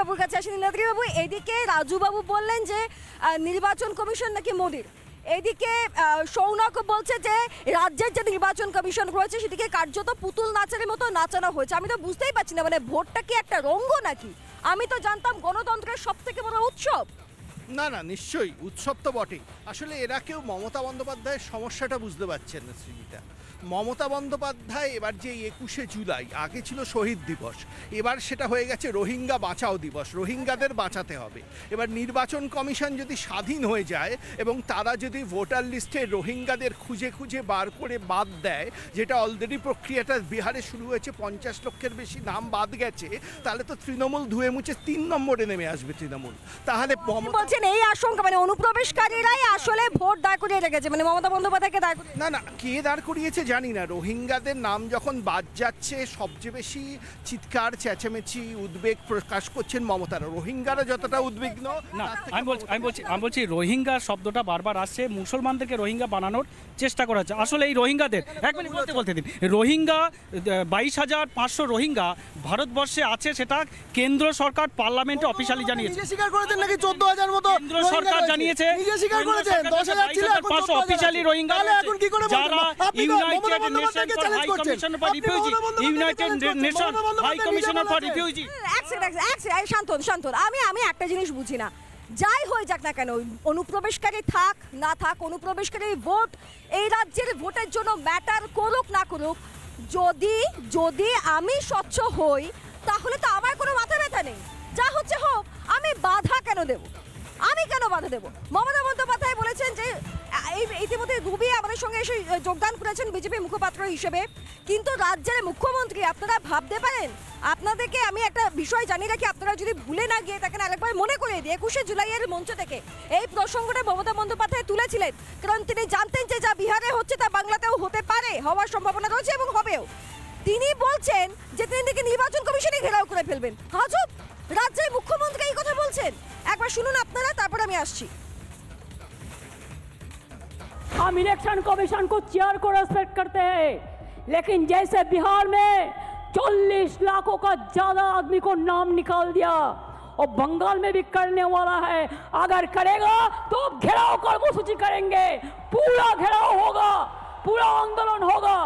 বাবুর কাছে আসেন। নীলাদ্রি বাবু, এদিকে রাজু বাবু বললেন যে নির্বাচন কমিশন নাকি মোদির, এদিকে সৌনক বলছে যে রাজ্যের যে নির্বাচন কমিশন রয়েছে সেদিকে কার্যত পুতুল নাচের মতো নাচানো হয়েছে। আমি তো বুঝতেই পারছি না, মানে ভোটটা কি একটা রঙ্গ নাকি? আমি তো জানতাম গণতন্ত্রের সব থেকে বড় উৎসব। না না, নিশ্চয়ই উৎসব তো বটেই। আসলে এরা কেউ মমতা বন্দ্যোপাধ্যায়ের সমস্যাটা বুঝতে পারছেন না শ্রীজিতা। মমতা বন্দ্যোপাধ্যায় এবার যে 21শে জুলাই, আগে ছিল শহীদ দিবস, এবার সেটা হয়ে গেছে রোহিঙ্গা বাঁচাও দিবস, রোহিঙ্গাদের বাঁচাতে হবে। এবার নির্বাচন কমিশন যদি স্বাধীন হয়ে যায় এবং তারা যদি ভোটার লিস্টে রোহিঙ্গাদের খুঁজে খুঁজে বার করে বাদ দেয়, যেটা অলরেডি প্রক্রিয়াটা বিহারে শুরু হয়েছে, 50 লক্ষের বেশি নাম বাদ গেছে, তাহলে তো তৃণমূল ধুয়ে মুছে 3 নম্বরে নেমে আসবে তৃণমূল। তাহলে বলছেন এই আশঙ্কা, মানে অনুপ্রবেশকারীরাই আসলে ভোট দাঁড় করিয়ে রেখেছে, মানে মমতা বন্দ্যোপাধ্যায়কে দাঁড় করিয়ে। না না, কে দাঁড় করিয়েছে জানি না। রোহিঙ্গাদের নাম যখন বাদ যাচ্ছে, সবচেয়ে বেশি চিৎকার চেঁচামেচি উদ্বেগ প্রকাশ করছেন মমতারা। রোহিঙ্গারা যতটা উদ্বিগ্ন না, আমি বলছি রোহিঙ্গা শব্দটা বারবার আসছে, মুসলমানদেরকে রোহিঙ্গা বানানোর চেষ্টা করা হচ্ছে। আসলে এই রোহিঙ্গাদের এক মিনিট বলতে দিন, রোহিঙ্গা 22,500 রোহিঙ্গা ভারতবর্ষে আছে, সেটা কেন্দ্র সরকার পার্লামেন্টে অফিসিয়ালি জানিয়েছে। স্বীকার করেছেন নাকি 14,000 মতো কেন্দ্র সরকার জানিয়েছে, নিজে স্বীকার করেছেন 10,000 ছিল, এখন 14,000 অফিসিয়ালি রোহিঙ্গা এখন কি করে যারা United Nation for high commissioner for refugee, United Nation high commissioner for refugee. Shantan, আমি একটা জিনিস বুঝি না, যাই হয়ে যাক না কেন, অনুপ্রবেশকারী থাক না থাক, অনুপ্রবেশকারী ভোট এই রাজ্যের ভোটের জন্য ম্যাটার করুক না করুক, যদি আমি স্বচ্ছ হই তাহলে তো আমার কোনো মাথা ব্যথা নেই। যা হচ্ছে হোক, আমি বাধা কেন দেব? আমি কেন বাধা দেব? মমতা বন্দ্যোপাধ্যায় বলেছেন যে ইতিমধ্যে ডুবিয়ে আমাদের সঙ্গে এসে যোগদান করেছেন বিজেপি মুখপাত্র হিসেবে, কিন্তু রাজ্যের মুখ্যমন্ত্রী, আপনারা ভাবতে পারেন, আপনাদেরকে আমি একটা বিষয় জানিয়ে রাখি, আপনারা যদি ভুলে না গিয়ে থাকেন আরেকবার মনে করে দিই, 21শে জুলাইয়ের মঞ্চ থেকে এই প্রসঙ্গটা মমতা বন্দ্যোপাধ্যায় তুলেছিলেন, কারণ তিনি জানতেন যে যা বিহারে হচ্ছে তা বাংলাতেও হতে পারে, হওয়ার সম্ভাবনা রয়েছে এবং হবেও। তিনি বলছেন যে তিনি নাকি নির্বাচন কমিশনে ঘেরাও করে ফেলবেন। আজব, রাজ্যের মুখ্যমন্ত্রী এই কথা বলছেন। একবার শুনুন আপনারা, তারপর আমি আসছি। हम इलेक्शन कमीशन को चेयर को रेस्पेक्ट करते हैं, लेकिन जैसे बिहार में 40 लाखों का ज्यादा आदमी को नाम निकाल दिया और बंगाल में भी करने वाला है, अगर करेगा तो घेराव कर्मसूची करेंगे, पूरा घेराव होगा, पूरा आंदोलन होगा।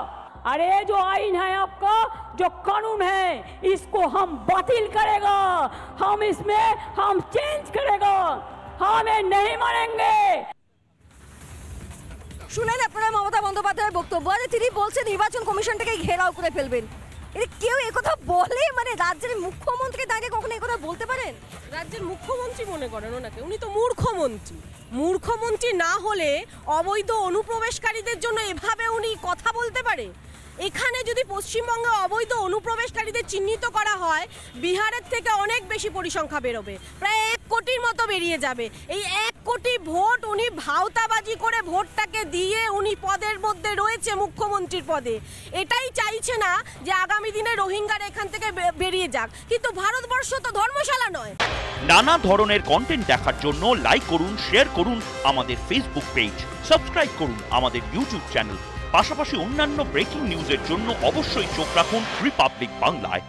अरे जो आईन है आपका, जो कानून है, इसको हम बातिल करेगा, हम इसमें हम चेंज करेगा, हमें नहीं मानेंगे। শুনলেন আপনারা মমতা বন্দ্যোপাধ্যায়ের বক্তব্য, যে তিনি বলছেন নির্বাচন কমিশনটাকে ঘেরাও করে ফেলবেন। কেউ একথা বলে? মানে রাজ্যের মুখ্যমন্ত্রী দাঁড়িয়ে কখনো একথা বলতে পারেন? রাজ্যের মুখ্যমন্ত্রী মনে করেন ওনাকে? উনি তো মূর্খমন্ত্রী না হলে অবৈধ অনুপ্রবেশকারীদের জন্য এভাবে উনি কথা বলতে পারে? এখানে যদি পশ্চিমবঙ্গে অবৈধ অনুপ্রবেশকারীদের চিহ্নিত করা হয়, বিহারের থেকে অনেক বেশি পরিসংখ্যা বেরোবে, প্রায় 1 কোটির মতো বেরিয়ে যাবে। এই 1 কোটি ভোট উনি ভাওতাবাজি করে ভোটটাকে দিয়ে উনি পদের মধ্যে রয়েছে, মুখ্যমন্ত্রীর পদে। এটাই চাইছে না যে আগামী দিনে রোহিঙ্গারা এখান থেকে বেরিয়ে যাক, কিন্তু ভারতবর্ষ তো ধর্মশালা নয়। নানা ধরনের কন্টেন্ট দেখার জন্য লাইক করুন, শেয়ার করুন আমাদের ফেসবুক পেজ, সাবস্ক্রাইব করুন আমাদের ইউটিউব চ্যানেল। পাশাপাশি অন্যান্য ব্রেকিং নিউজের জন্য অবশ্যই চোখ রাখুন রিপাবলিক বাংলায়।